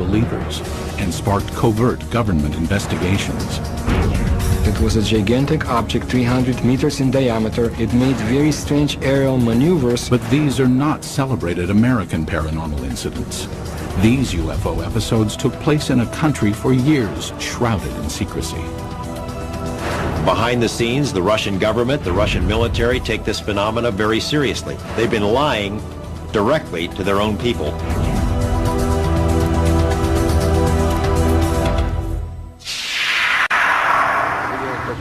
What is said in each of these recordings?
unbelievers and sparked covert government investigations. It was a gigantic object 300 meters in diameter. It made very strange aerial maneuvers. But these are not celebrated American paranormal incidents. These UFO episodes took place in a country for years shrouded in secrecy. Behind the scenes, the Russian government, the Russian military take this phenomena very seriously. They've been lying directly to their own people.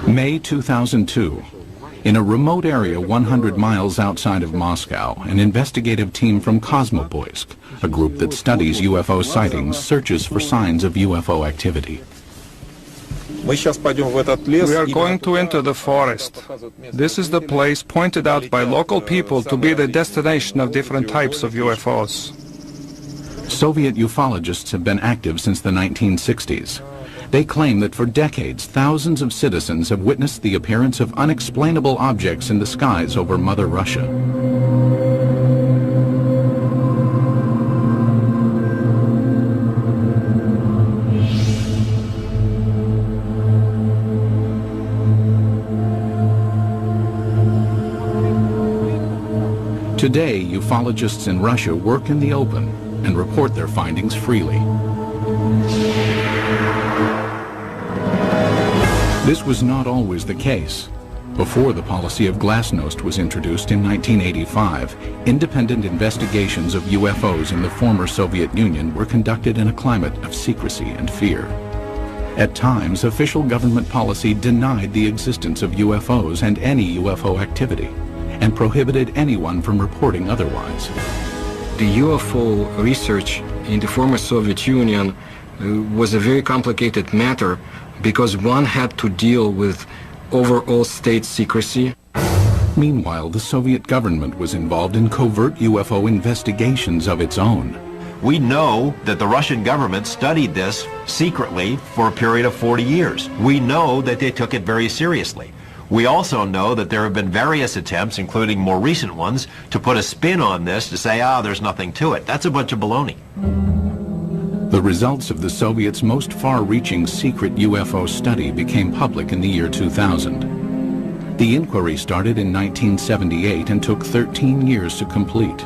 May 2002. In a remote area 100 miles outside of Moscow, an investigative team from Kosmopoisk, a group that studies UFO sightings, searches for signs of UFO activity. We are going to enter the forest. This is the place pointed out by local people to be the destination of different types of UFOs. Soviet ufologists have been active since the 1960s. They claim that for decades, thousands of citizens have witnessed the appearance of unexplainable objects in the skies over Mother Russia. Today, ufologists in Russia work in the open and report their findings freely. This was not always the case. Before the policy of glasnost was introduced in 1985, independent investigations of UFOs in the former Soviet Union were conducted in a climate of secrecy and fear. At times, official government policy denied the existence of UFOs and any UFO activity, and prohibited anyone from reporting otherwise. The UFO research in the former Soviet Union was a very complicated matter because one had to deal with overall state secrecy. Meanwhile, the Soviet government was involved in covert UFO investigations of its own. We know that the Russian government studied this secretly for a period of 40 years. We know that they took it very seriously. We also know that there have been various attempts, including more recent ones, to put a spin on this to say, there's nothing to it. That's a bunch of baloney. The results of the Soviets' most far-reaching secret UFO study became public in the year 2000. The inquiry started in 1978 and took 13 years to complete.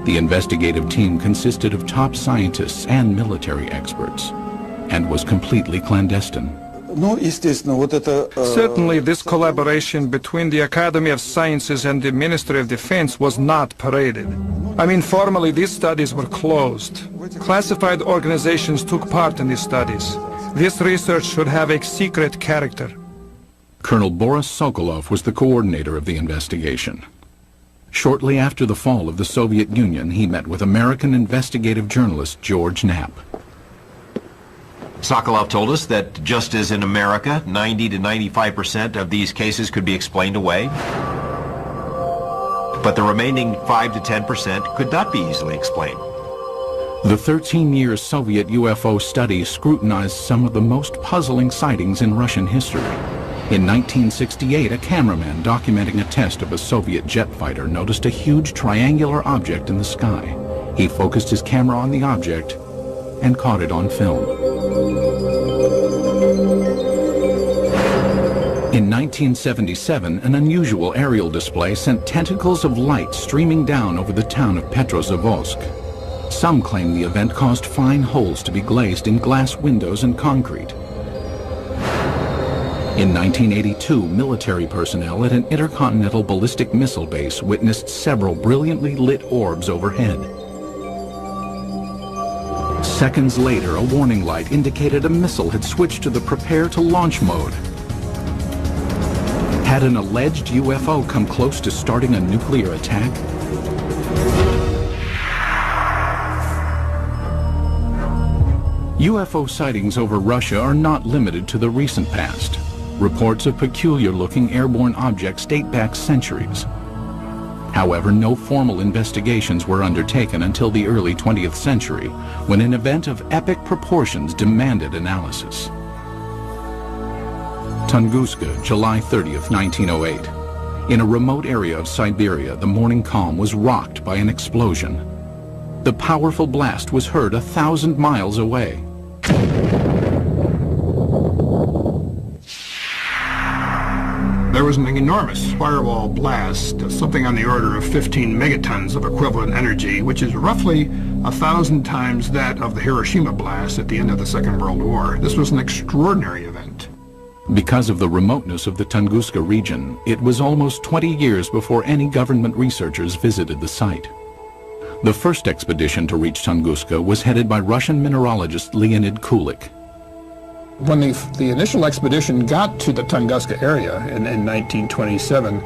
The investigative team consisted of top scientists and military experts, and was completely clandestine. Certainly, this collaboration between the Academy of Sciences and the Ministry of Defense was not paraded. I mean, formally, these studies were closed. Classified organizations took part in these studies. This research should have a secret character. Colonel Boris Sokolov was the coordinator of the investigation. Shortly after the fall of the Soviet Union, he met with American investigative journalist George Knapp. Sokolov told us that just as in America, 90 to 95% of these cases could be explained away, but the remaining 5 to 10% could not be easily explained. The 13-year Soviet UFO study scrutinized some of the most puzzling sightings in Russian history. In 1968, a cameraman documenting a test of a Soviet jet fighter noticed a huge triangular object in the sky. He focused his camera on the object and caught it on film. In 1977, an unusual aerial display sent tentacles of light streaming down over the town of Petrozavodsk. Some claim the event caused fine holes to be glazed in glass windows and concrete. In 1982, military personnel at an intercontinental ballistic missile base witnessed several brilliantly lit orbs overhead. Seconds later, a warning light indicated a missile had switched to the prepare to launch mode. Had an alleged UFO come close to starting a nuclear attack? UFO sightings over Russia are not limited to the recent past. Reports of peculiar-looking airborne objects date back centuries. However, no formal investigations were undertaken until the early 20th century, when an event of epic proportions demanded analysis. Tunguska, July 30th, 1908. In a remote area of Siberia, the morning calm was rocked by an explosion. The powerful blast was heard 1,000 miles away. There was an enormous firewall blast, something on the order of 15 megatons of equivalent energy, which is roughly 1,000 times that of the Hiroshima blast at the end of the Second World War. This was an extraordinary event. Because of the remoteness of the Tunguska region, it was almost 20 years before any government researchers visited the site. The first expedition to reach Tunguska was headed by Russian mineralogist Leonid Kulik. When the initial expedition got to the Tunguska area in 1927,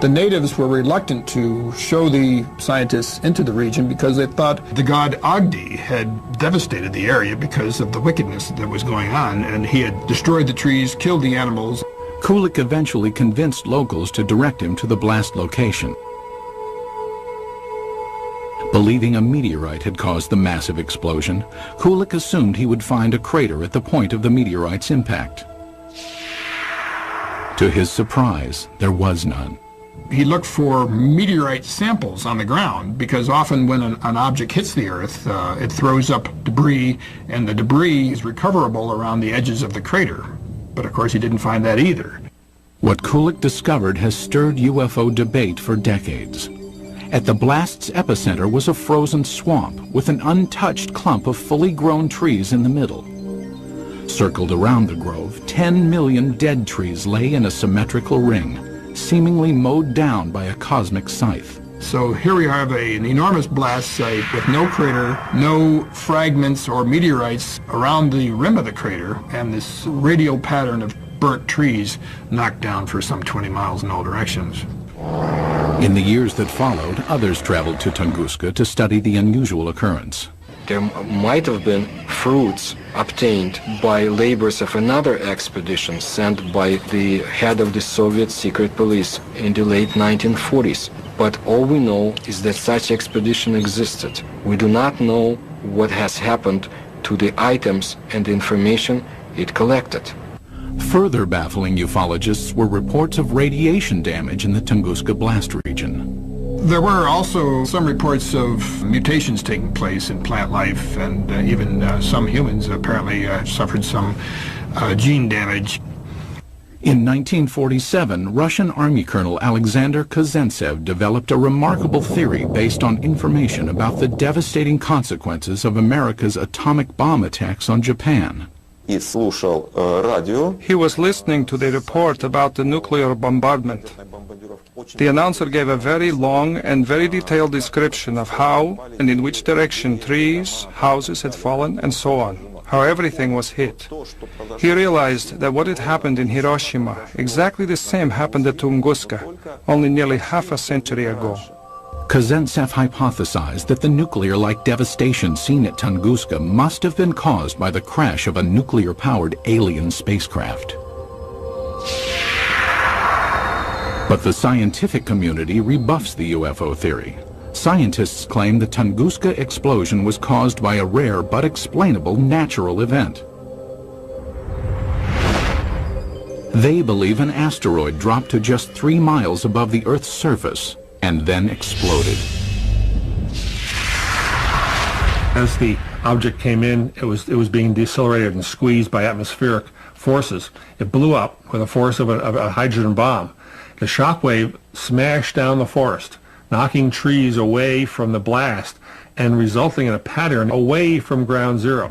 the natives were reluctant to show the scientists into the region because they thought the god Agdi had devastated the area because of the wickedness that was going on, and he had destroyed the trees, killed the animals. Kulik eventually convinced locals to direct him to the blast location. Believing a meteorite had caused the massive explosion, Kulik assumed he would find a crater at the point of the meteorite's impact. To his surprise, there was none. He looked for meteorite samples on the ground because often when an object hits the Earth, it throws up debris, and the debris is recoverable around the edges of the crater. But of course he didn't find that either. What Kulik discovered has stirred UFO debate for decades. At the blast's epicenter was a frozen swamp with an untouched clump of fully grown trees in the middle. Circled around the grove, 10 million dead trees lay in a symmetrical ring, seemingly mowed down by a cosmic scythe. So here we have an enormous blast site with no crater, no fragments or meteorites around the rim of the crater, and this radial pattern of burnt trees knocked down for some 20 miles in all directions. In the years that followed, others traveled to Tunguska to study the unusual occurrence. There might have been fruits obtained by labors of another expedition sent by the head of the Soviet secret police in the late 1940s. But all we know is that such expedition existed. We do not know what has happened to the items and the information it collected. Further baffling ufologists were reports of radiation damage in the Tunguska blast region. There were also some reports of mutations taking place in plant life, and even some humans apparently suffered some gene damage. In 1947, Russian Army Colonel Alexander Kazantsev developed a remarkable theory based on information about the devastating consequences of America's atomic bomb attacks on Japan. He was listening to the report about the nuclear bombardment. The announcer gave a very long and very detailed description of how and in which direction trees, houses had fallen, and so on, how everything was hit. He realized that what had happened in Hiroshima, exactly the same happened at Tunguska, only nearly half a century ago. Kazantsev hypothesized that the nuclear-like devastation seen at Tunguska must have been caused by the crash of a nuclear-powered alien spacecraft. But the scientific community rebuffs the UFO theory. Scientists claim the Tunguska explosion was caused by a rare but explainable natural event. They believe an asteroid dropped to just 3 miles above the Earth's surface and then exploded. As the object came in, it was being decelerated and squeezed by atmospheric forces. It blew up with the force of a hydrogen bomb. The shock wave smashed down the forest, knocking trees away from the blast and resulting in a pattern away from ground zero.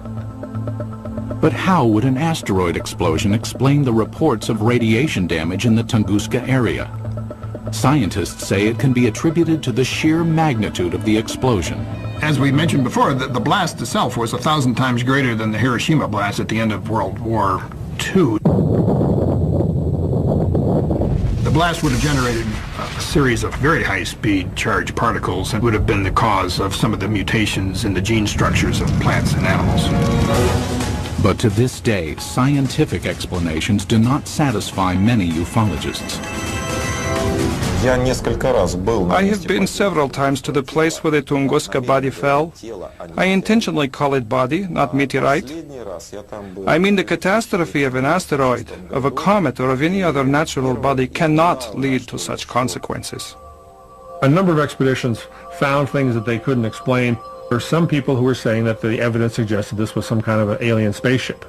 But how would an asteroid explosion explain the reports of radiation damage in the Tunguska area? Scientists say it can be attributed to the sheer magnitude of the explosion. As we mentioned before, the blast itself was 1,000 times greater than the Hiroshima blast at the end of World War II. The blast would have generated a series of very high-speed charged particles and would have been the cause of some of the mutations in the gene structures of plants and animals. But to this day, scientific explanations do not satisfy many ufologists. I have been several times to the place where the Tunguska body fell. I intentionally call it body, not meteorite. I mean, the catastrophe of an asteroid, of a comet, or of any other natural body cannot lead to such consequences. A number of expeditions found things that they couldn't explain. There are some people who were saying that the evidence suggested this was some kind of an alien spaceship.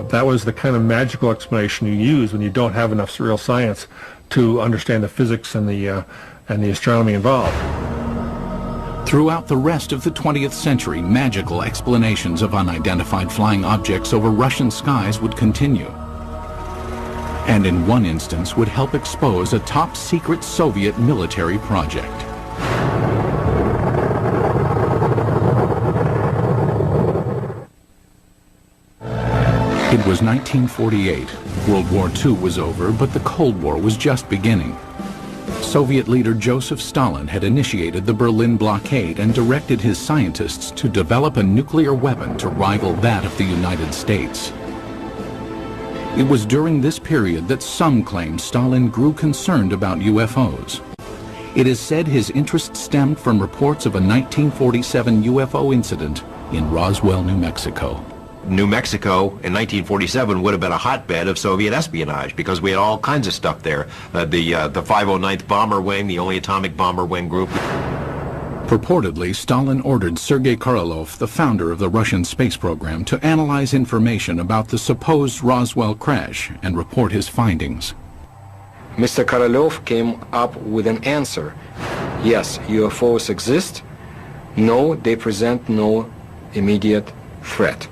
That was the kind of magical explanation you use when you don't have enough real science to understand the physics and the astronomy involved. Throughout the rest of the 20th century, magical explanations of unidentified flying objects over Russian skies would continue. And in one instance would help expose a top-secret Soviet military project. It was 1948. World War II was over, but the Cold War was just beginning. Soviet leader Joseph Stalin had initiated the Berlin blockade and directed his scientists to develop a nuclear weapon to rival that of the United States. It was during this period that some claim Stalin grew concerned about UFOs. It is said his interest stemmed from reports of a 1947 UFO incident in Roswell, New Mexico. New Mexico in 1947 would have been a hotbed of Soviet espionage because we had all kinds of stuff there. The 509th Bomber Wing, the only atomic bomber wing group. Purportedly, Stalin ordered Sergei Korolev, the founder of the Russian space program, to analyze information about the supposed Roswell crash and report his findings. Mr. Korolev came up with an answer. Yes, UFOs exist. No, they present no immediate threat.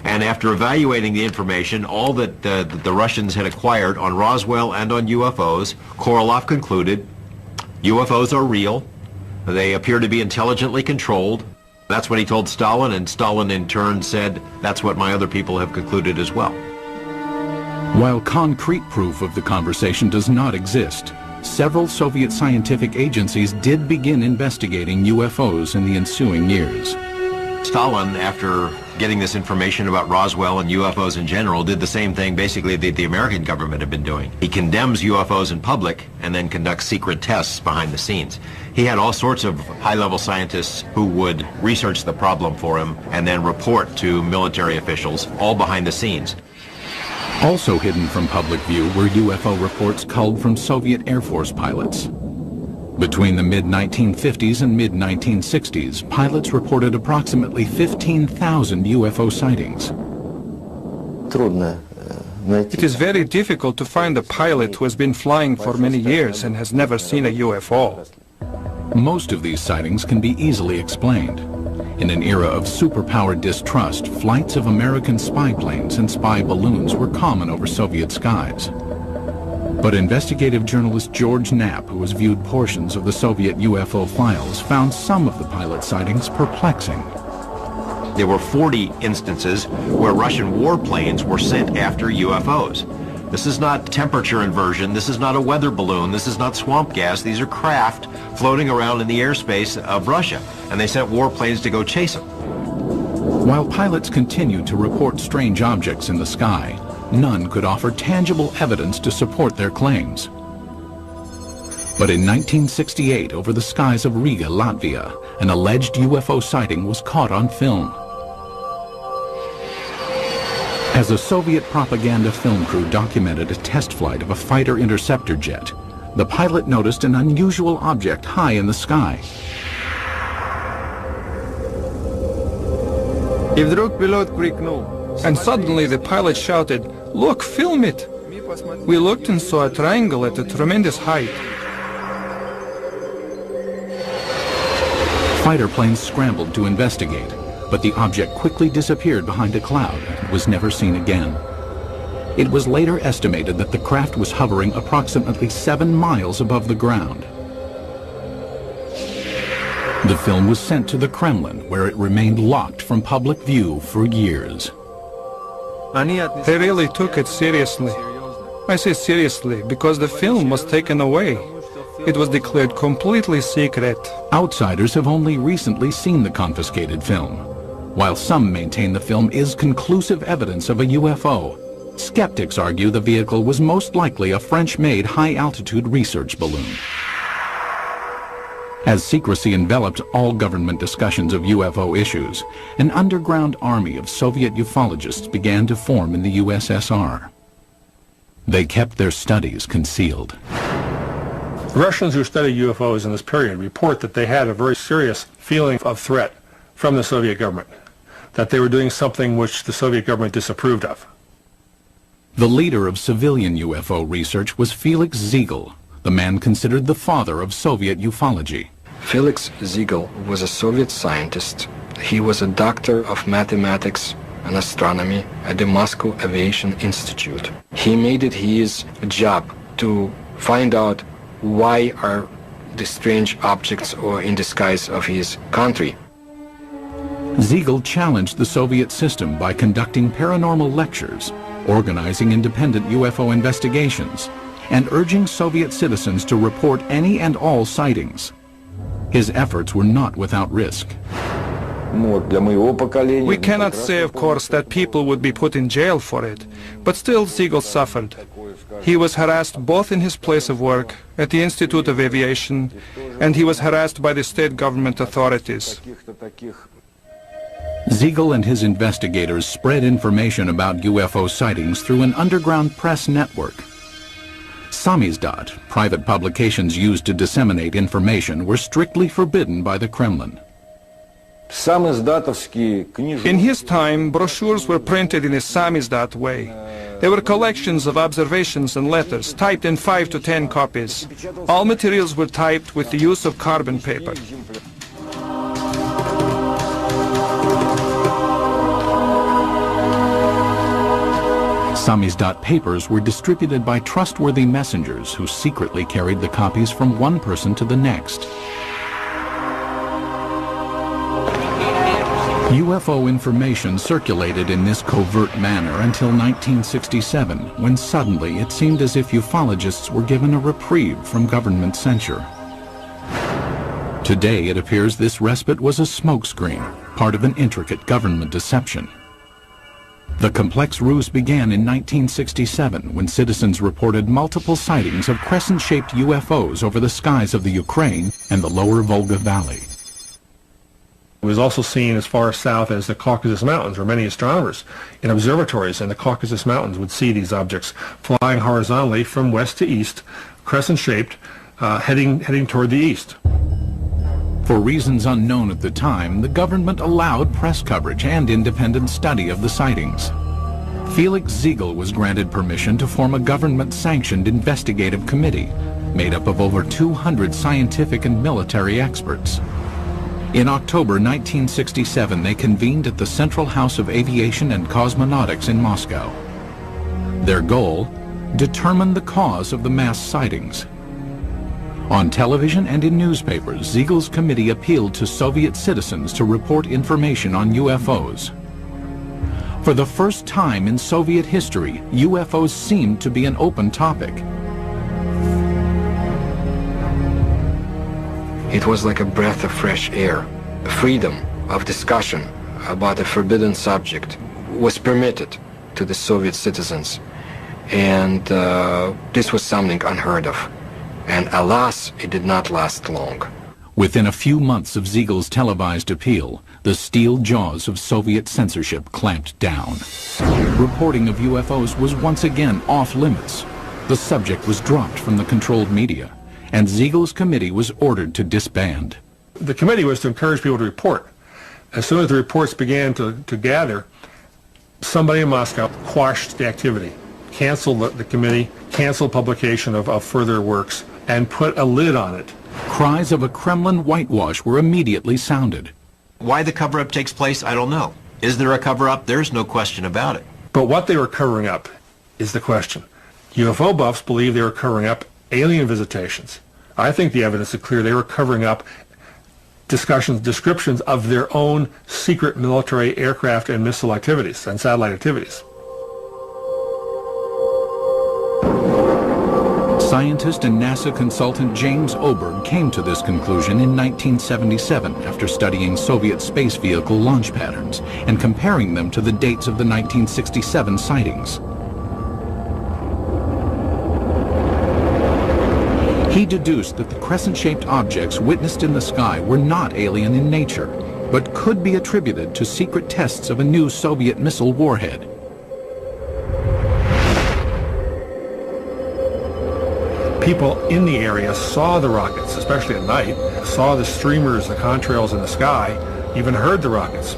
And after evaluating the information, all that the Russians had acquired on Roswell and on UFOs, Korolev concluded UFOs are real. They appear to be intelligently controlled. That's what he told Stalin, and Stalin in turn said, that's what my other people have concluded as well. While concrete proof of the conversation does not exist, several Soviet scientific agencies did begin investigating UFOs in the ensuing years. Stalin, after getting this information about Roswell and UFOs in general, did the same thing basically that the American government had been doing. He condemns UFOs in public and then conducts secret tests behind the scenes. He had all sorts of high-level scientists who would research the problem for him and then report to military officials, all behind the scenes. Also hidden from public view were UFO reports culled from Soviet Air Force pilots. Between the mid-1950s and mid-1960s, pilots reported approximately 15,000 UFO sightings. It is very difficult to find a pilot who has been flying for many years and has never seen a UFO. Most of these sightings can be easily explained. In an era of superpower distrust, flights of American spy planes and spy balloons were common over Soviet skies. But investigative journalist George Knapp, who has viewed portions of the Soviet UFO files, found some of the pilot sightings perplexing. There were 40 instances where Russian warplanes were sent after UFOs. This is not temperature inversion, this is not a weather balloon, this is not swamp gas, these are craft floating around in the airspace of Russia, and they sent warplanes to go chase them. While pilots continued to report strange objects in the sky, none could offer tangible evidence to support their claims. But in 1968, over the skies of Riga, Latvia, an alleged UFO sighting was caught on film. As a Soviet propaganda film crew documented a test flight of a fighter interceptor jet, the pilot noticed an unusual object high in the sky. And suddenly the pilot shouted, "Look, film it!" We looked and saw a triangle at a tremendous height. Fighter planes scrambled to investigate, but the object quickly disappeared behind a cloud and was never seen again. It was later estimated that the craft was hovering approximately 7 miles above the ground. The film was sent to the Kremlin, where it remained locked from public view for years. They really took it seriously. I say seriously because the film was taken away. It was declared completely secret. Outsiders have only recently seen the confiscated film. While some maintain the film is conclusive evidence of a UFO, skeptics argue the vehicle was most likely a French-made high-altitude research balloon. As secrecy enveloped all government discussions of UFO issues, an underground army of Soviet ufologists began to form in the USSR. They kept their studies concealed. Russians who study UFOs in this period report that they had a very serious feeling of threat from the Soviet government, that they were doing something which the Soviet government disapproved of. The leader of civilian UFO research was Felix Ziegel, the man considered the father of Soviet ufology. Felix Ziegel was a Soviet scientist. He was a doctor of mathematics and astronomy at the Moscow Aviation Institute. He made it his job to find out why are the strange objects or in the skies of his country. Ziegel challenged the Soviet system by conducting paranormal lectures, organizing independent UFO investigations, and urging Soviet citizens to report any and all sightings. His efforts were not without risk. We cannot say, of course, that people would be put in jail for it, but still Ziegel suffered. He was harassed both in his place of work, at the Institute of Aviation, and he was harassed by the state government authorities. Ziegel and his investigators spread information about UFO sightings through an underground press network. Samizdat, private publications used to disseminate information, were strictly forbidden by the Kremlin. In his time, brochures were printed in a samizdat way. They were collections of observations and letters, typed in 5 to 10 copies. All materials were typed with the use of carbon paper. Samizdat papers were distributed by trustworthy messengers who secretly carried the copies from one person to the next. UFO information circulated in this covert manner until 1967, when suddenly it seemed as if ufologists were given a reprieve from government censure. Today it appears this respite was a smokescreen, part of an intricate government deception. The complex ruse began in 1967 when citizens reported multiple sightings of crescent-shaped UFOs over the skies of the Ukraine and the lower Volga Valley. It was also seen as far south as the Caucasus Mountains, where many astronomers in observatories in the Caucasus Mountains would see these objects flying horizontally from west to east, crescent-shaped, heading toward the east. For reasons unknown at the time, the government allowed press coverage and independent study of the sightings. Felix Ziegel was granted permission to form a government-sanctioned investigative committee made up of over 200 scientific and military experts. In October 1967, they convened at the Central House of Aviation and Cosmonautics in Moscow. Their goal? Determine the cause of the mass sightings. On television and in newspapers, Ziegel's committee appealed to Soviet citizens to report information on UFOs. For the first time in Soviet history, UFOs seemed to be an open topic. It was like a breath of fresh air. Freedom of discussion about a forbidden subject was permitted to the Soviet citizens. And this was something unheard of. And alas, it did not last long. Within a few months of Ziegel's televised appeal, the steel jaws of Soviet censorship clamped down. Reporting of UFOs was once again off limits. The subject was dropped from the controlled media, and Ziegel's committee was ordered to disband. The committee was to encourage people to report. As soon as the reports began to gather, somebody in Moscow quashed the activity, canceled the committee, canceled publication of further works, and put a lid on it. Cries of a Kremlin whitewash were immediately sounded. Why the cover-up takes place, I don't know. Is there a cover-up? There's no question about it. But what they were covering up is the question. UFO buffs believe they were covering up alien visitations. I think the evidence is clear they were covering up descriptions of their own secret military aircraft and missile activities and satellite activities. Scientist and NASA consultant James Oberg came to this conclusion in 1977 after studying Soviet space vehicle launch patterns and comparing them to the dates of the 1967 sightings. He deduced that the crescent-shaped objects witnessed in the sky were not alien in nature, but could be attributed to secret tests of a new Soviet missile warhead. People in the area saw the rockets, especially at night, saw the streamers, the contrails in the sky, even heard the rockets.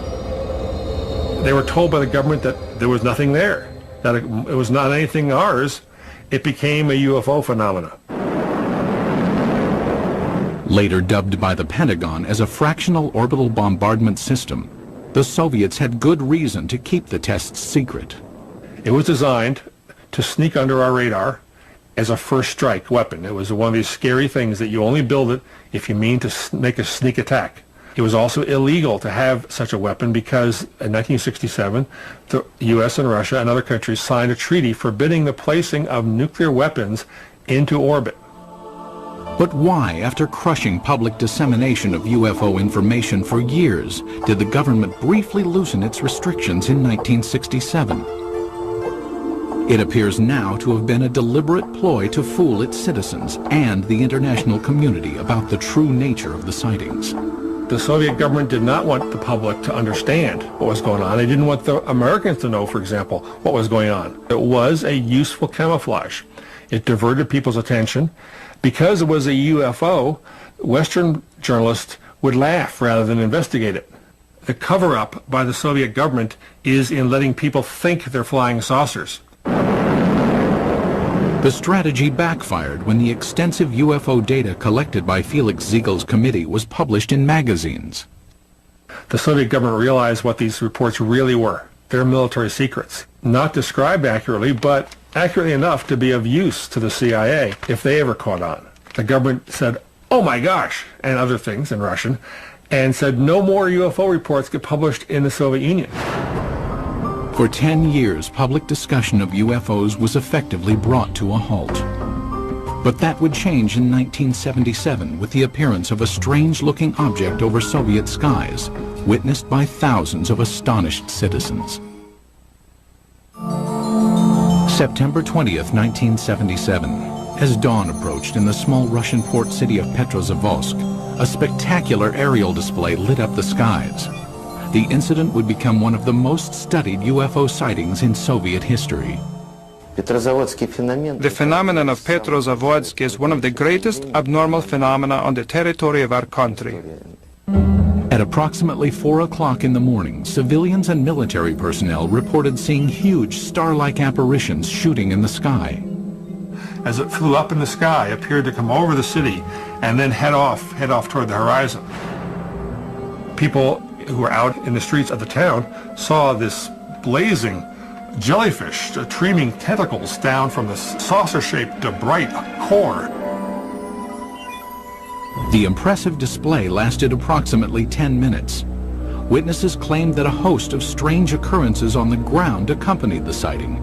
They were told by the government that there was nothing there, that it was not anything ours. It became a UFO phenomena. Later dubbed by the Pentagon as a fractional orbital bombardment system, the Soviets had good reason to keep the tests secret. It was designed to sneak under our radar as a first strike weapon. It was one of these scary things that you only build it if you mean to make a sneak attack. It was also illegal to have such a weapon because in 1967, the U.S. and Russia and other countries signed a treaty forbidding the placing of nuclear weapons into orbit. But why, after crushing public dissemination of UFO information for years, did the government briefly loosen its restrictions in 1967? It appears now to have been a deliberate ploy to fool its citizens and the international community about the true nature of the sightings. The Soviet government did not want the public to understand what was going on. They didn't want the Americans to know, for example, what was going on. It was a useful camouflage. It diverted people's attention. Because it was a UFO, Western journalists would laugh rather than investigate it. The cover-up by the Soviet government is in letting people think they're flying saucers. The strategy backfired when the extensive UFO data collected by Felix Ziegel's committee was published in magazines. The Soviet government realized what these reports really were. They're military secrets. Not described accurately, but accurately enough to be of use to the CIA if they ever caught on. The government said, "Oh my gosh," and other things in Russian, and said no more UFO reports get published in the Soviet Union. For 10 years, public discussion of UFOs was effectively brought to a halt. But that would change in 1977 with the appearance of a strange-looking object over Soviet skies, witnessed by thousands of astonished citizens. September 20th, 1977. As dawn approached in the small Russian port city of Petrozavodsk, a spectacular aerial display lit up the skies. The incident would become one of the most studied UFO sightings in Soviet history. The phenomenon of Petrozavodsk is one of the greatest abnormal phenomena on the territory of our country. At approximately 4 o'clock in the morning, civilians and military personnel reported seeing huge star-like apparitions shooting in the sky. As it flew up in the sky, it appeared to come over the city and then head off toward the horizon. People who were out in the streets of the town saw this blazing jellyfish streaming tentacles down from the saucer-shaped bright core. The impressive display lasted approximately 10 minutes. Witnesses claimed that a host of strange occurrences on the ground accompanied the sighting.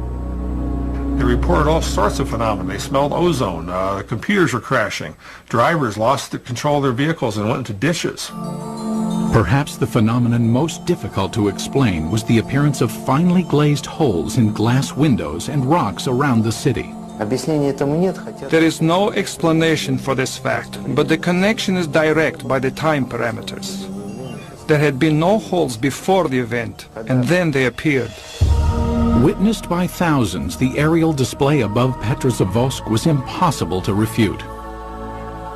They reported all sorts of phenomena. They smelled ozone, computers were crashing, drivers lost control of their vehicles and went into ditches. Perhaps the phenomenon most difficult to explain was the appearance of finely glazed holes in glass windows and rocks around the city. There is no explanation for this fact, but the connection is direct by the time parameters. There had been no holes before the event, and then they appeared. Witnessed by thousands, the aerial display above Petrozavodsk was impossible to refute.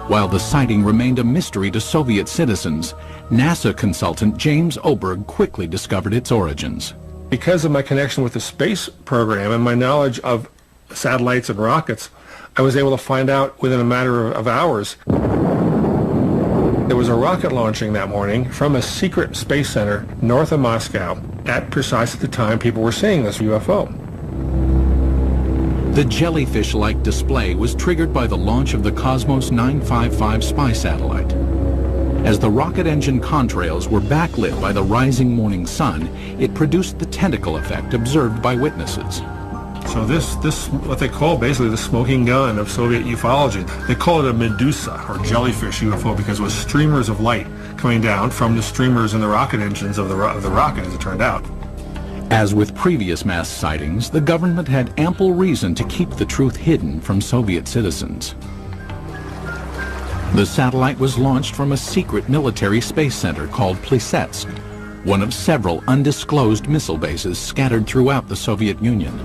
While the sighting remained a mystery to Soviet citizens, NASA consultant James Oberg quickly discovered its origins. Because of my connection with the space program and my knowledge of satellites and rockets, I was able to find out within a matter of hours. There was a rocket launching that morning from a secret space center north of Moscow at precisely the time people were seeing this UFO. The jellyfish-like display was triggered by the launch of the Cosmos 955 spy satellite. As the rocket engine contrails were backlit by the rising morning sun, it produced the tentacle effect observed by witnesses. So this what they call basically the smoking gun of Soviet ufology. They call it a Medusa, or jellyfish UFO, because it was streamers of light coming down from the streamers in the rocket engines of the rocket, as it turned out. As with previous mass sightings, the government had ample reason to keep the truth hidden from Soviet citizens. The satellite was launched from a secret military space center called Plesetsk, one of several undisclosed missile bases scattered throughout the Soviet Union.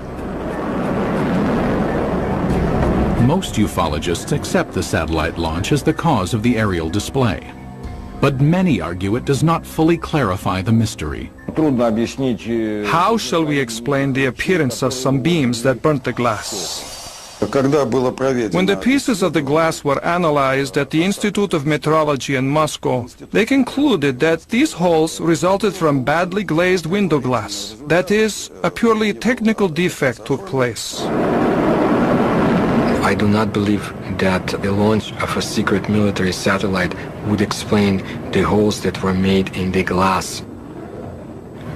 Most ufologists accept the satellite launch as the cause of the aerial display. But many argue it does not fully clarify the mystery. How shall we explain the appearance of some beams that burnt the glass? When the pieces of the glass were analyzed at the Institute of Metrology in Moscow, they concluded that these holes resulted from badly glazed window glass. That is, a purely technical defect took place. I do not believe that the launch of a secret military satellite would explain the holes that were made in the glass.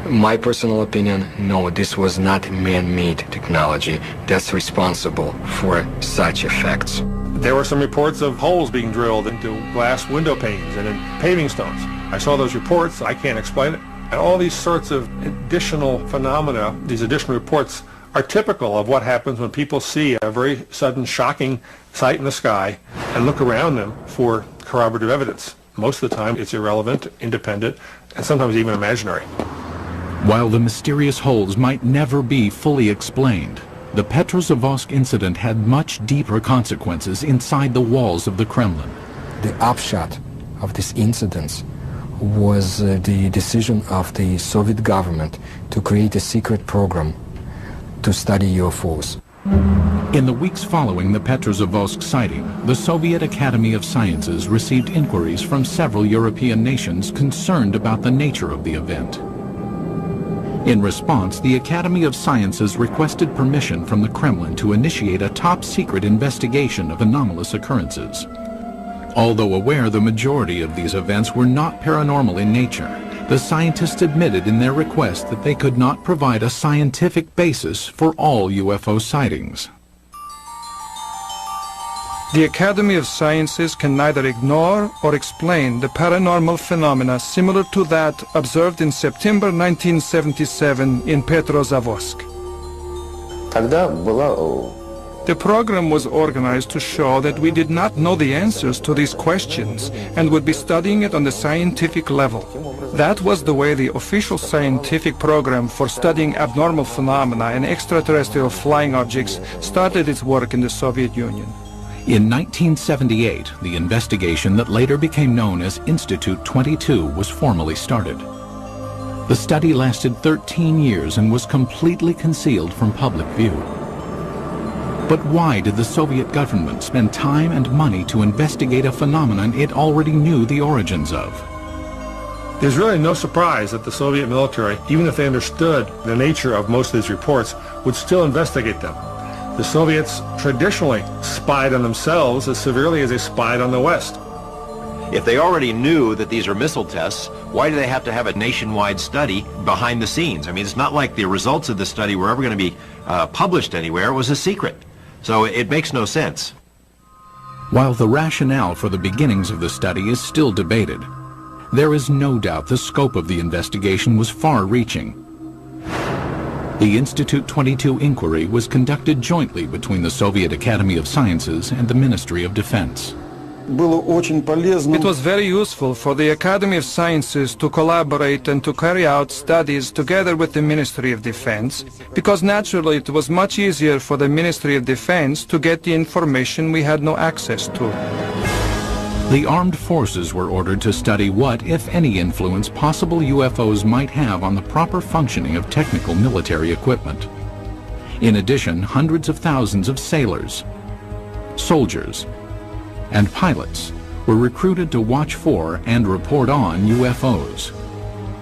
My personal opinion, no, this was not man-made technology that's responsible for such effects. There were some reports of holes being drilled into glass window panes and in paving stones. I saw those reports. I can't explain it. And all these sorts of additional phenomena, these additional reports, are typical of what happens when people see a very sudden, shocking sight in the sky and look around them for corroborative evidence. Most of the time, it's irrelevant, independent, and sometimes even imaginary. While the mysterious holes might never be fully explained, the Petrozavodsk incident had much deeper consequences inside the walls of the Kremlin. The upshot of this incident was the decision of the Soviet government to create a secret program to study UFOs. In the weeks following the Petrozavodsk sighting, the Soviet Academy of Sciences received inquiries from several European nations concerned about the nature of the event. In response, the Academy of Sciences requested permission from the Kremlin to initiate a top-secret investigation of anomalous occurrences. Although aware the majority of these events were not paranormal in nature, the scientists admitted in their request that they could not provide a scientific basis for all UFO sightings. The Academy of Sciences can neither ignore or explain the paranormal phenomena similar to that observed in September 1977 in Petrozavodsk. The program was organized to show that we did not know the answers to these questions and would be studying it on the scientific level. That was the way the official scientific program for studying abnormal phenomena and extraterrestrial flying objects started its work in the Soviet Union. In 1978, the investigation that later became known as Institute 22 was formally started. The study lasted 13 years and was completely concealed from public view. But why did the Soviet government spend time and money to investigate a phenomenon it already knew the origins of? There's really no surprise that the Soviet military, even if they understood the nature of most of these reports, would still investigate them. The Soviets traditionally spied on themselves as severely as they spied on the West. If they already knew that these are missile tests, why do they have to have a nationwide study behind the scenes? I mean, it's not like the results of the study were ever going to be published anywhere. It was a secret. So it makes no sense. While the rationale for the beginnings of the study is still debated, there is no doubt the scope of the investigation was far-reaching. The Institute 22 inquiry was conducted jointly between the Soviet Academy of Sciences and the Ministry of Defense. It was very useful for the Academy of Sciences to collaborate and to carry out studies together with the Ministry of Defense, because naturally it was much easier for the Ministry of Defense to get the information we had no access to. The armed forces were ordered to study what, if any, influence possible UFOs might have on the proper functioning of technical military equipment. In addition, hundreds of thousands of sailors, soldiers, and pilots were recruited to watch for and report on UFOs.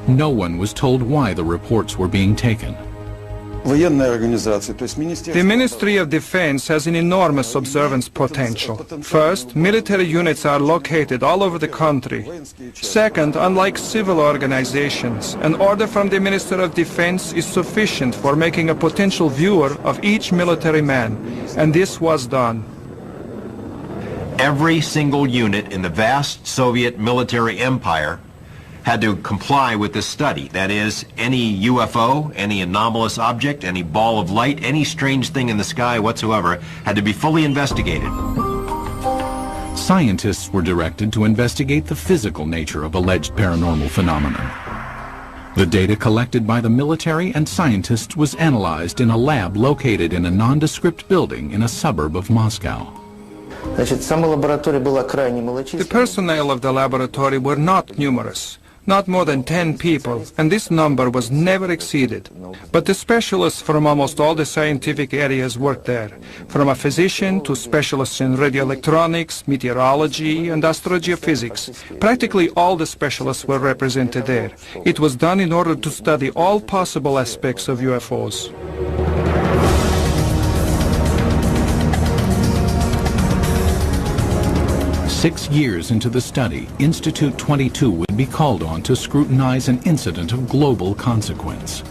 No one was told why the reports were being taken. The Ministry of Defense has an enormous observance potential. First, military units are located all over the country. Second, unlike civil organizations, an order from the Minister of Defense is sufficient for making a potential viewer of each military man, and this was done. Every single unit in the vast Soviet military empire had to comply with this study. That is, any UFO, any anomalous object, any ball of light, any strange thing in the sky whatsoever had to be fully investigated. Scientists were directed to investigate the physical nature of alleged paranormal phenomena. The data collected by the military and scientists was analyzed in a lab located in a nondescript building in a suburb of Moscow. The personnel of the laboratory were not numerous, not more than 10 people, and this number was never exceeded. But the specialists from almost all the scientific areas worked there, from a physician to specialists in radioelectronics, meteorology, and astrogeophysics. Practically all the specialists were represented there. It was done in order to study all possible aspects of UFOs. Six years into the study, Institute 22 would be called on to scrutinize an incident of global consequence,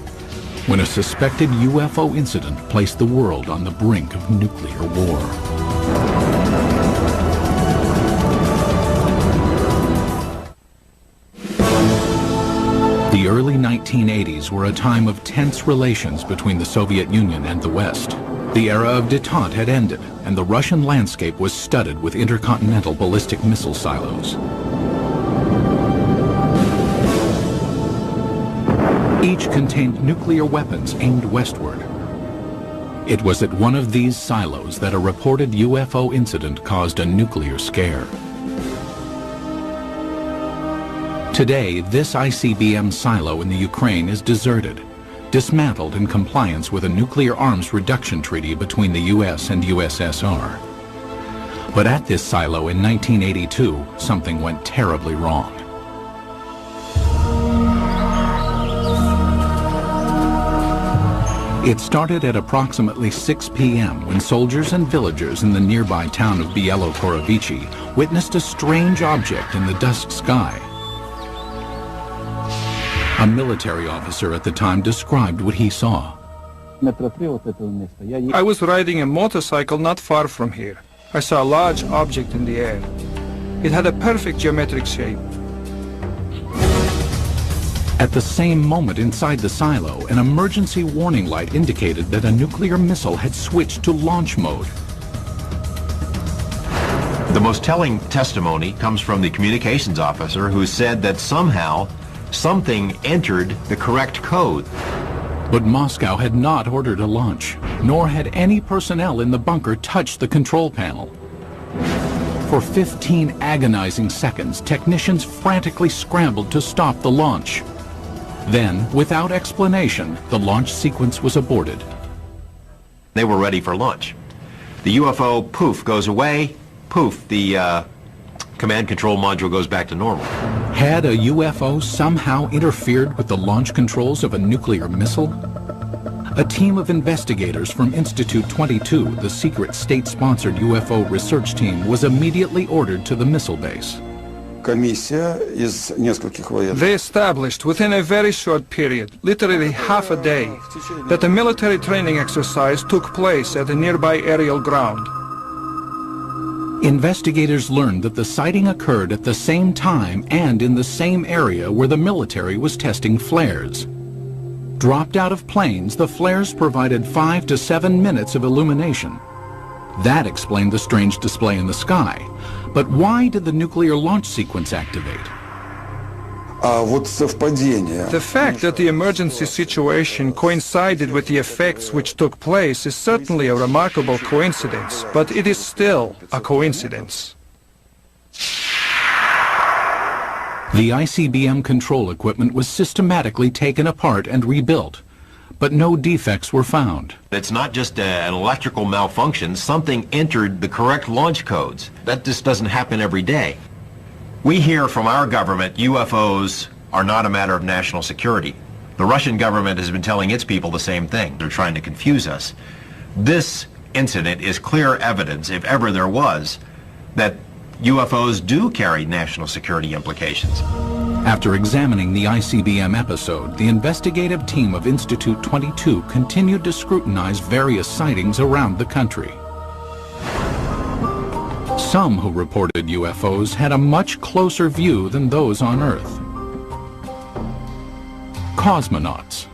when a suspected UFO incident placed the world on the brink of nuclear war. The early 1980s were a time of tense relations between the Soviet Union and the West. The era of détente had ended, and the Russian landscape was studded with intercontinental ballistic missile silos. Each contained nuclear weapons aimed westward. It was at one of these silos that a reported UFO incident caused a nuclear scare. Today, this ICBM silo in the Ukraine is deserted, dismantled in compliance with a nuclear arms reduction treaty between the U.S. and USSR. But at this silo in 1982, something went terribly wrong. It started at approximately 6 p.m. when soldiers and villagers in the nearby town of Bielo-Korovichi witnessed a strange object in the dusk sky. A military officer at the time described what he saw. I was riding a motorcycle not far from here. I saw a large object in the air. It had a perfect geometric shape. At the same moment inside the silo, an emergency warning light indicated that a nuclear missile had switched to launch mode. The most telling testimony comes from the communications officer who said that somehow something entered the correct code. But Moscow had not ordered a launch, nor had any personnel in the bunker touched the control panel. For 15 agonizing seconds, technicians frantically scrambled to stop the launch. Then, without explanation, the launch sequence was aborted. They were ready for launch. The UFO, poof, goes away. Poof, the command control module goes back to normal. Had a UFO somehow interfered with the launch controls of a nuclear missile? A team of investigators from Institute 22, the secret state-sponsored UFO research team, was immediately ordered to the missile base. They established within a very short period, literally half a day, that a military training exercise took place at a nearby aerial ground. Investigators learned that the sighting occurred at the same time and in the same area where the military was testing flares. Dropped out of planes, the flares provided 5 to 7 minutes of illumination. That explained the strange display in the sky. But why did the nuclear launch sequence activate? The fact that the emergency situation coincided with the effects which took place is certainly a remarkable coincidence, but it is still a coincidence. The ICBM control equipment was systematically taken apart and rebuilt, but no defects were found. It's not just an electrical malfunction. Something entered the correct launch codes. That just doesn't happen every day. We hear from our government UFOs are not a matter of national security. The Russian government has been telling its people the same thing. They're trying to confuse us. This incident is clear evidence, if ever there was, that UFOs do carry national security implications. After examining the ICBM episode, the investigative team of Institute 22 continued to scrutinize various sightings around the country. Some who reported UFOs had a much closer view than those on Earth. Cosmonauts.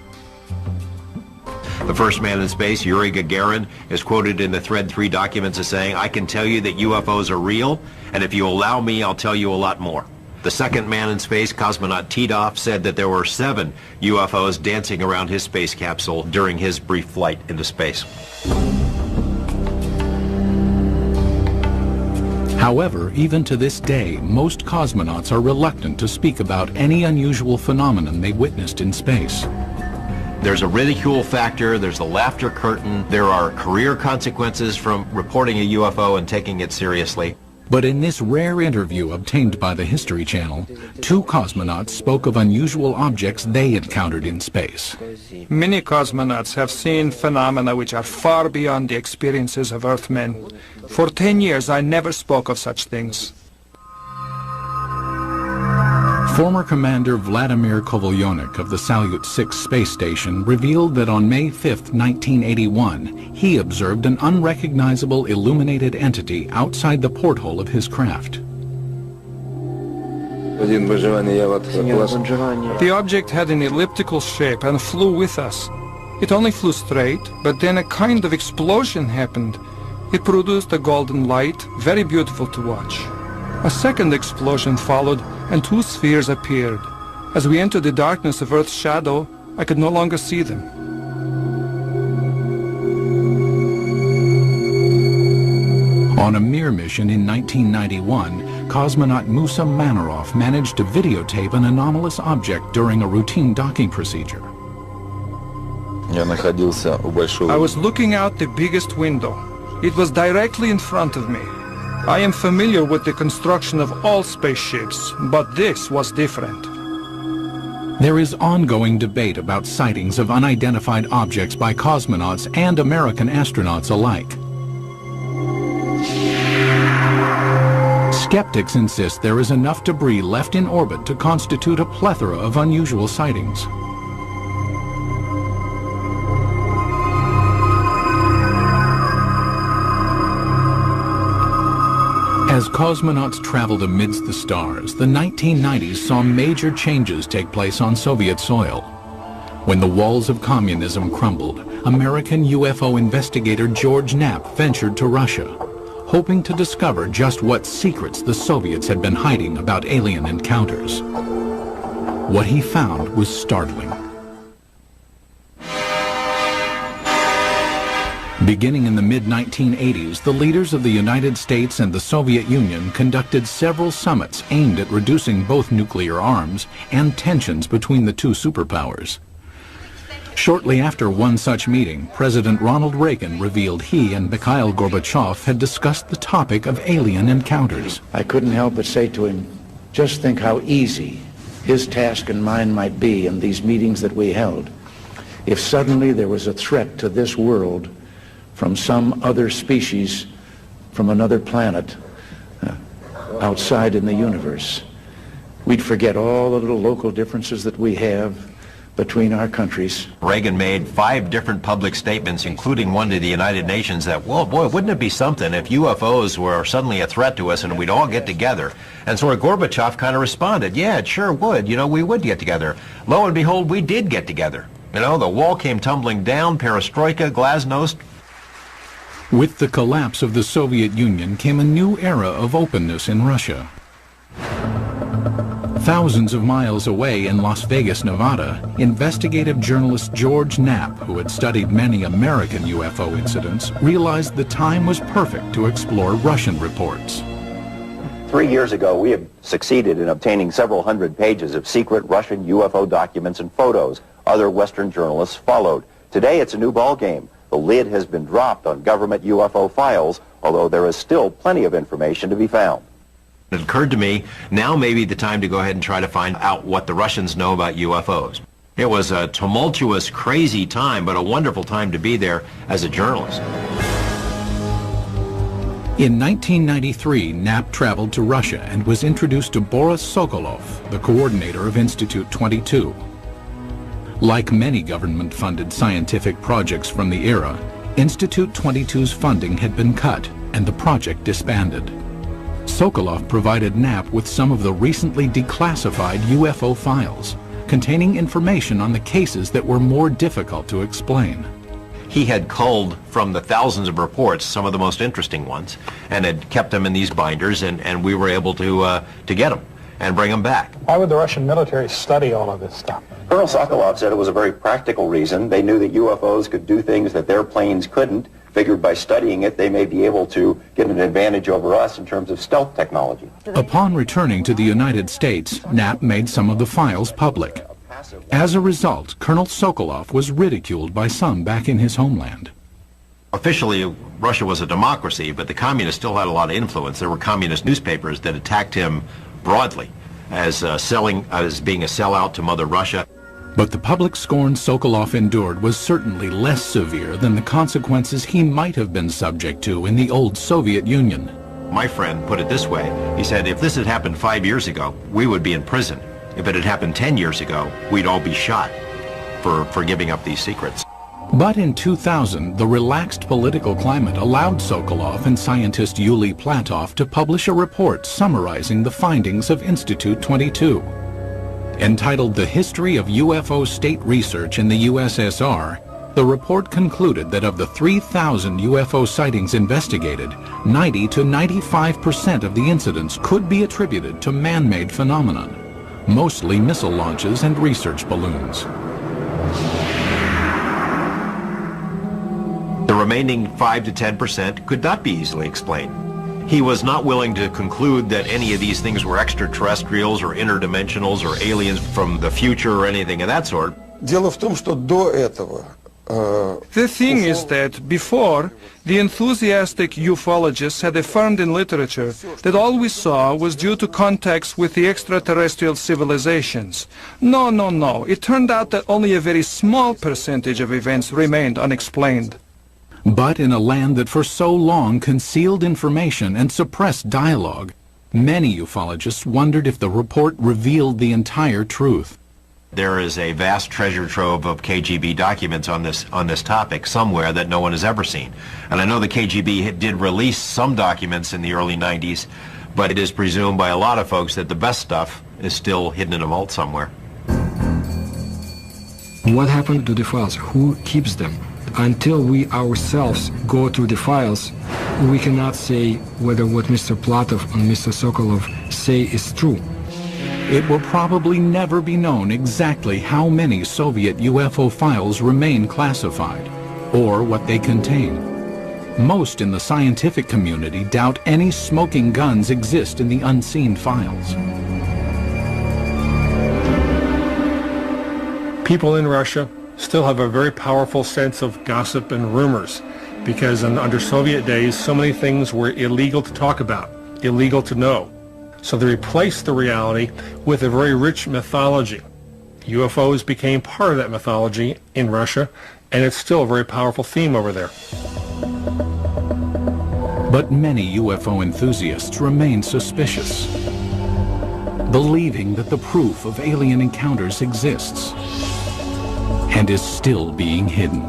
The first man in space, Yuri Gagarin, is quoted in the Thread 3 documents as saying, "I can tell you that UFOs are real, and if you allow me, I'll tell you a lot more." The second man in space, cosmonaut Titov, said that there were 7 UFOs dancing around his space capsule during his brief flight into space. However, even to this day, most cosmonauts are reluctant to speak about any unusual phenomenon they witnessed in space. There's a ridicule factor, there's the laughter curtain, there are career consequences from reporting a UFO and taking it seriously. But in this rare interview obtained by the History Channel, 2 cosmonauts spoke of unusual objects they encountered in space. Many cosmonauts have seen phenomena which are far beyond the experiences of Earthmen. For 10 years, I never spoke of such things. Former Commander Vladimir Kovalyonik of the Salyut 6 space station revealed that on May 5, 1981, he observed an unrecognizable illuminated entity outside the porthole of his craft. The object had an elliptical shape and flew with us. It only flew straight, but then a kind of explosion happened. It produced a golden light, very beautiful to watch. A second explosion followed, and 2 spheres appeared. As we entered the darkness of Earth's shadow, I could no longer see them. On a Mir mission in 1991, cosmonaut Musa Manarov managed to videotape an anomalous object during a routine docking procedure. I was looking out the biggest window. It was directly in front of me. I am familiar with the construction of all spaceships, but this was different. There is ongoing debate about sightings of unidentified objects by cosmonauts and American astronauts alike. Skeptics insist there is enough debris left in orbit to constitute a plethora of unusual sightings. As cosmonauts traveled amidst the stars, the 1990s saw major changes take place on Soviet soil. When the walls of communism crumbled, American UFO investigator George Knapp ventured to Russia, hoping to discover just what secrets the Soviets had been hiding about alien encounters. What he found was startling. Beginning in the mid-1980s, the leaders of the United States and the Soviet Union conducted several summits aimed at reducing both nuclear arms and tensions between the 2 superpowers. Shortly after one such meeting, President Ronald Reagan revealed he and Mikhail Gorbachev had discussed the topic of alien encounters. I couldn't help but say to him, just think how easy his task and mine might be in these meetings that we held if suddenly there was a threat to this world from some other species, from another planet, outside in the universe. We'd forget all the little local differences that we have between our countries. Reagan made 5 different public statements, including one to the United Nations, that, well, boy, wouldn't it be something if UFOs were suddenly a threat to us and we'd all get together? And so Gorbachev kind of responded, yeah, it sure would. You know, we would get together. Lo and behold, we did get together. You know, the wall came tumbling down, perestroika, glasnost. With the collapse of the Soviet Union came a new era of openness in Russia. Thousands of miles away in Las Vegas, Nevada, investigative journalist George Knapp, who had studied many American UFO incidents, realized the time was perfect to explore Russian reports. 3 years ago, we have succeeded in obtaining several hundred pages of secret Russian UFO documents and photos. Other Western journalists followed. Today, it's a new ballgame. The lid has been dropped on government UFO files, although there is still plenty of information to be found. It occurred to me, now may be the time to go ahead and try to find out what the Russians know about UFOs. It was a tumultuous, crazy time, but a wonderful time to be there as a journalist. In 1993, Knapp traveled to Russia and was introduced to Boris Sokolov, the coordinator of Institute 22. Like many government-funded scientific projects from the era, Institute 22's funding had been cut and the project disbanded. Sokolov provided Knapp with some of the recently declassified UFO files, containing information on the cases that were more difficult to explain. He had culled from the thousands of reports some of the most interesting ones and had kept them in these binders, and we were able to get them and bring them back. Why would the Russian military study all of this stuff? Colonel Sokolov said it was a very practical reason. They knew that UFOs could do things that their planes couldn't, figured by studying it, they may be able to get an advantage over us in terms of stealth technology. Upon returning to the United States, Knapp made some of the files public. As a result, Colonel Sokolov was ridiculed by some back in his homeland. Officially, Russia was a democracy, but the communists still had a lot of influence. There were communist newspapers that attacked him broadly as being a sellout to Mother Russia. But the public scorn Sokolov endured was certainly less severe than the consequences he might have been subject to in the old Soviet Union. My friend put it this way. He said, if this had happened 5 years ago, we would be in prison. If it had happened 10 years ago, we'd all be shot for giving up these secrets. But in 2000, the relaxed political climate allowed Sokolov and scientist Yuli Platov to publish a report summarizing the findings of Institute 22. Entitled The History of UFO State Research in the USSR, the report concluded that of the 3,000 UFO sightings investigated, 90 to 95% of the incidents could be attributed to man-made phenomenon, mostly missile launches and research balloons. The remaining 5 to 10% could not be easily explained. He was not willing to conclude that any of these things were extraterrestrials or interdimensionals or aliens from the future or anything of that sort. The thing is that before, the enthusiastic ufologists had affirmed in literature that all we saw was due to contacts with the extraterrestrial civilizations. No. It turned out that only a very small percentage of events remained unexplained. But in a land that for so long concealed information and suppressed dialogue, many ufologists wondered if the report revealed the entire truth. There is a vast treasure trove of KGB documents on this topic somewhere that no one has ever seen. And I know the KGB did release some documents in the early 90s, but it is presumed by a lot of folks that the best stuff is still hidden in a vault somewhere. What happened to the files? Who keeps them? Until we ourselves go through the files, we cannot say whether what Mr. Platov and Mr. Sokolov say is true. It will probably never be known exactly how many Soviet UFO files remain classified, or what they contain. Most in the scientific community doubt any smoking guns exist in the unseen files. People in Russia still have a very powerful sense of gossip and rumors, because under Soviet days, so many things were illegal to talk about, illegal to know. So they replaced the reality with a very rich mythology. UFOs became part of that mythology in Russia, and it's still a very powerful theme over there. But many UFO enthusiasts remain suspicious, believing that the proof of alien encounters exists and is still being hidden.